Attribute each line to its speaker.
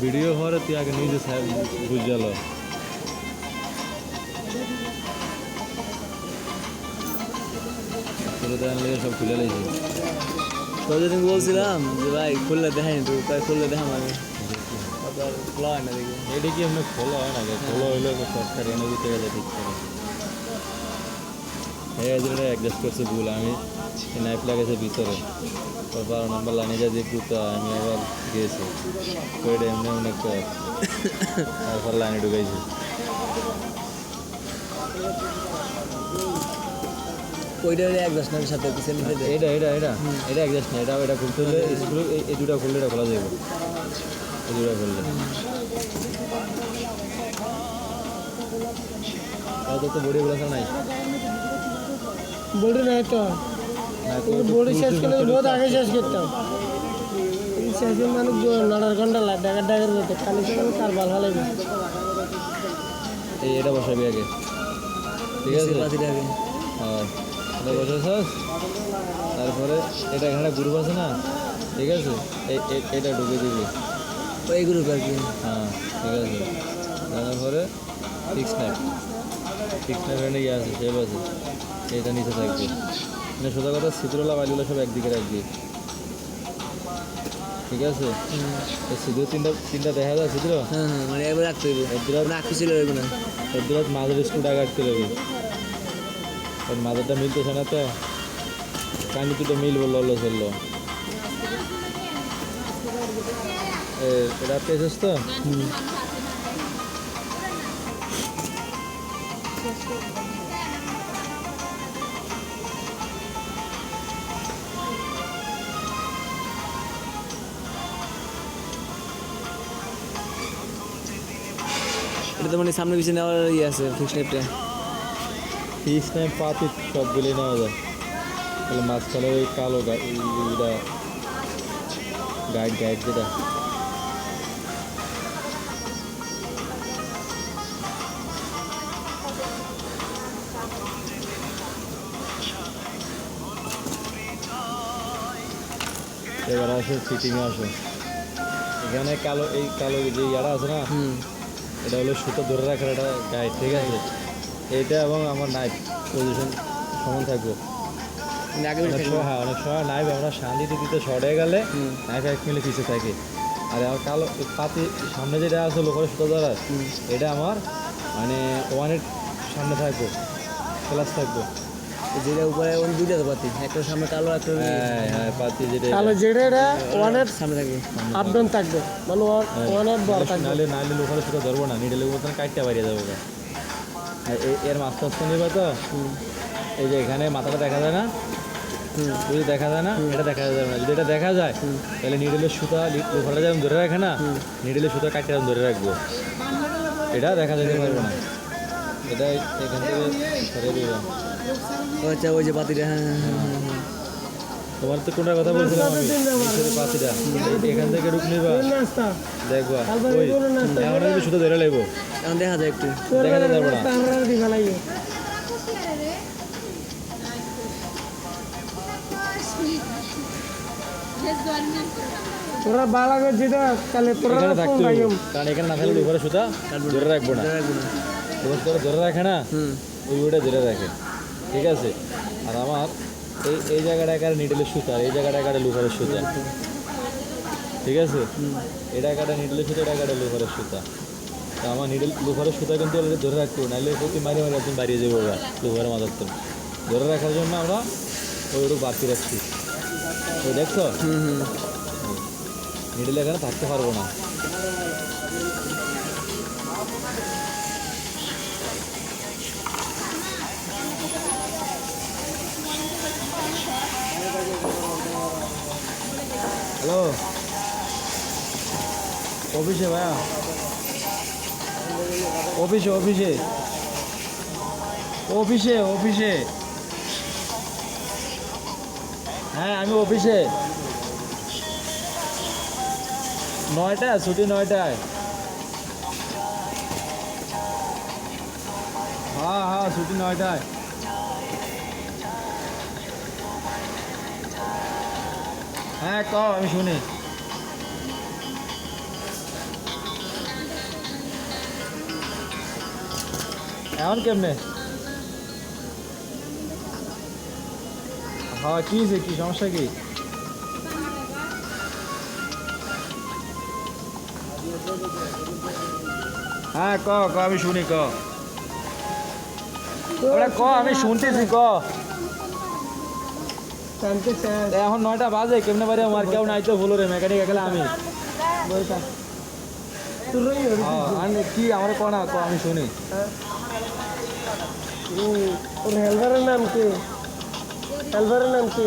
Speaker 1: Video হওয়ার তুই আগে নিজে বুঝ গেল সব খুলে লেগেছে।
Speaker 2: তো যেদিন বলছিলাম যে ভাই খুললে দেখাই তো তাই খুললে দেখাম আমি খোলা হয় না দেখি।
Speaker 1: এটা কি এমনি খোলা হয় না, খোলা হইলে সরকার এনে দিতে গেলে ঠিক করে এই জন্য অ্যাডজাস্ট করছে ভুল। আমি নাইফ লাগাইছে ভিতরে, 12 নম্বর লাইনে যা দেখবো তো আমি আবার গিয়েছি ওইটা এমনি অনেক তারপর লাইনে ঢুকাইছি।
Speaker 2: ওইটা অ্যাডজাস্টমেন্টের সাথে পিছনে নিতে দেয়।
Speaker 1: এটা এটা এটা এটা অ্যাডজাস্ট না, এটা খুলতে হলে স্ক্রু এই দুটো খুললে এটা খোলা যাবে, এই দুটো খুললে তো বডি খোলা নাই।
Speaker 3: বডি নাই তো বডি শেষ করলে বহুত আগে শেষ করতাম। শেষের মানুষ নড়ার ঘন্টা ডাকার ডাকার করতে খালি সময় তার ভালো লাগবে।
Speaker 1: এই এটা বসাবি আগে, ঠিক আছে? হ্যাঁ এটা বসাছস, তারপরে এটা এখানে গ্রুপ আছে না, ঠিক আছে? এটা ঢুকে দিবি
Speaker 2: এই গ্রুপ আর কি।
Speaker 1: হ্যাঁ ঠিক আছে। তারপরে ফিক্স নাইফ এখানে ইয়ে আছে, শেপ আছে, এটা নিচে থাকবে। মানে সোজা কথা ছিদ্রলা বাইলগুলো সব একদিকে রাখবি, ঠিক আছে? ছিদ্র তিনটা দেখা যায় ছিদ্র।
Speaker 2: হ্যাঁ হ্যাঁ মানে একবার রাখতে হবে, রাখতে ছিল না
Speaker 1: এর দূর মাঝের স্ক্রুটা কাটতে হবে, কারণ মাঝেরটা মিলতেছে না তো, কানি দুটো মিল বললো হলো চললো। এটা পেয়েছিস তো?
Speaker 2: এটা তো মানে সামনে পিছনে নেওয়ার ইয়ে আছে ফিক্স নাইফটা।
Speaker 1: ফিক্স নাইফ পাতি সবগুলি নেওয়া যায়, তাহলে মাঝখানে ওই কালো গাইড যেটা এবার আসে ফিটিংয়ে আসে। এখানে এই কালো যে ইয়ারা আছে না, এটা হলো সুতো ধরে রাখার একটা গাইড, ঠিক আছে? এইটা এবং আমার নাইফ পজিশন সমান থাকবে। অনেক সময় নাইফ আমরা শান্তিতে দিতে শর্ট হয়ে গেলে নাইফ 1 মিলি পিছিয়ে থাকে। আর আমার কালো পাতি সামনে যেটা আছে লোকের সুতো ধরা, এটা আমার মানে 1-এর সামনে থাকবে, ক্লাস থাকবে।
Speaker 2: যেটা উপরে দুইটা তো পাতি, একটা সামনে কালো একটা
Speaker 1: হ্যাঁ পাতি যেটা
Speaker 3: তাহলে যেটা এটা 1-এর
Speaker 2: সামনে থাকবে,
Speaker 3: আপ ডাউন থাকবে, মানে 1-এর বড় থাকবে।
Speaker 1: নাহলে লোকের সুতো ধরবো না, নিডেলের মতন কাটতে বাড়িয়ে যাবো। এর মাছটা নিবা তো, এই যে এখানে মাথাটা দেখা যায় না, যদি দেখা যায় না এটা দেখা যাবে না। যদি এটা দেখা যায় তাহলে নিডেলের সুতা লোহাটা যেমন ধরে রাখে না, নিডেলের সুতা কাটতে যেমন ধরে রাখবো, এটা দেখা যেতে পারবে না। এটা এখান থেকে সরিয়ে দিবে।
Speaker 2: আচ্ছা ওই যে পাতিটা, হ্যাঁ হ্যাঁ হ্যাঁ।
Speaker 1: তোমার তো কোনটা কথা বলছিলাম আমি, পাতিটা এখান থেকে ঢুক নিবা, দেখবা ওই এখন সুতো ধরে লাগবো,
Speaker 2: এখন দেখা যায় একটু,
Speaker 1: দেখা যাবে না।
Speaker 3: তোরা বালাগো যেটা তাহলে তোরা
Speaker 1: থাকতে হবে, কারণ এখানে না থাকলে উপরে সুতা ধরে রাখবো না, ধরে রাখে না, ওইটা ধরে রাখে, ঠিক আছে? আর আমার এই জায়গাটা একারে নিডেলের সুতা, এই জায়গাটা একারে লোহারের সুতা, ঠিক আছে? এটা একাটা নিডেলের সুতা, এটা একাটা লোহারের সুতা। তো আমার লোহারের সুতা কিন্তু অলরেডি ধরে রাখতে হবে, নাহলে প্রতি মারি একদম বাড়িয়ে যাবো ওরা লোহারের মাথার তো। ধরে রাখার জন্য আমরা ওইটুকু বাড়তি রাখছি, ওই দেখছো নিডেল এখানে থাকতে পারবো না। হ্যালো অফিসে ভাইয়া, অফিসে হ্যাঁ আমি অফিসে, 9টায় ছুটি, 9টায়। হ্যাঁ ছুটি 9টায়। হ্যাঁ কও, আমি শুনি। এখন কেমনে? হ্যাঁ কি হয়েছে, কি সমস্যা কি? হ্যাঁ ক ক আমি শুনি ক ওরা ক আমি শুনতেছি ক
Speaker 3: টানতে শেষ
Speaker 1: এখন 9টা বাজে কেমনে পারে আমার কেউ নাই তো বলো রে মেকানিক একলা আমি
Speaker 3: বইটা তুই
Speaker 1: কি আমার ক না ক আমি শুনি
Speaker 3: ওর হেলভারের নাম কি? হেলভারের নাম কি?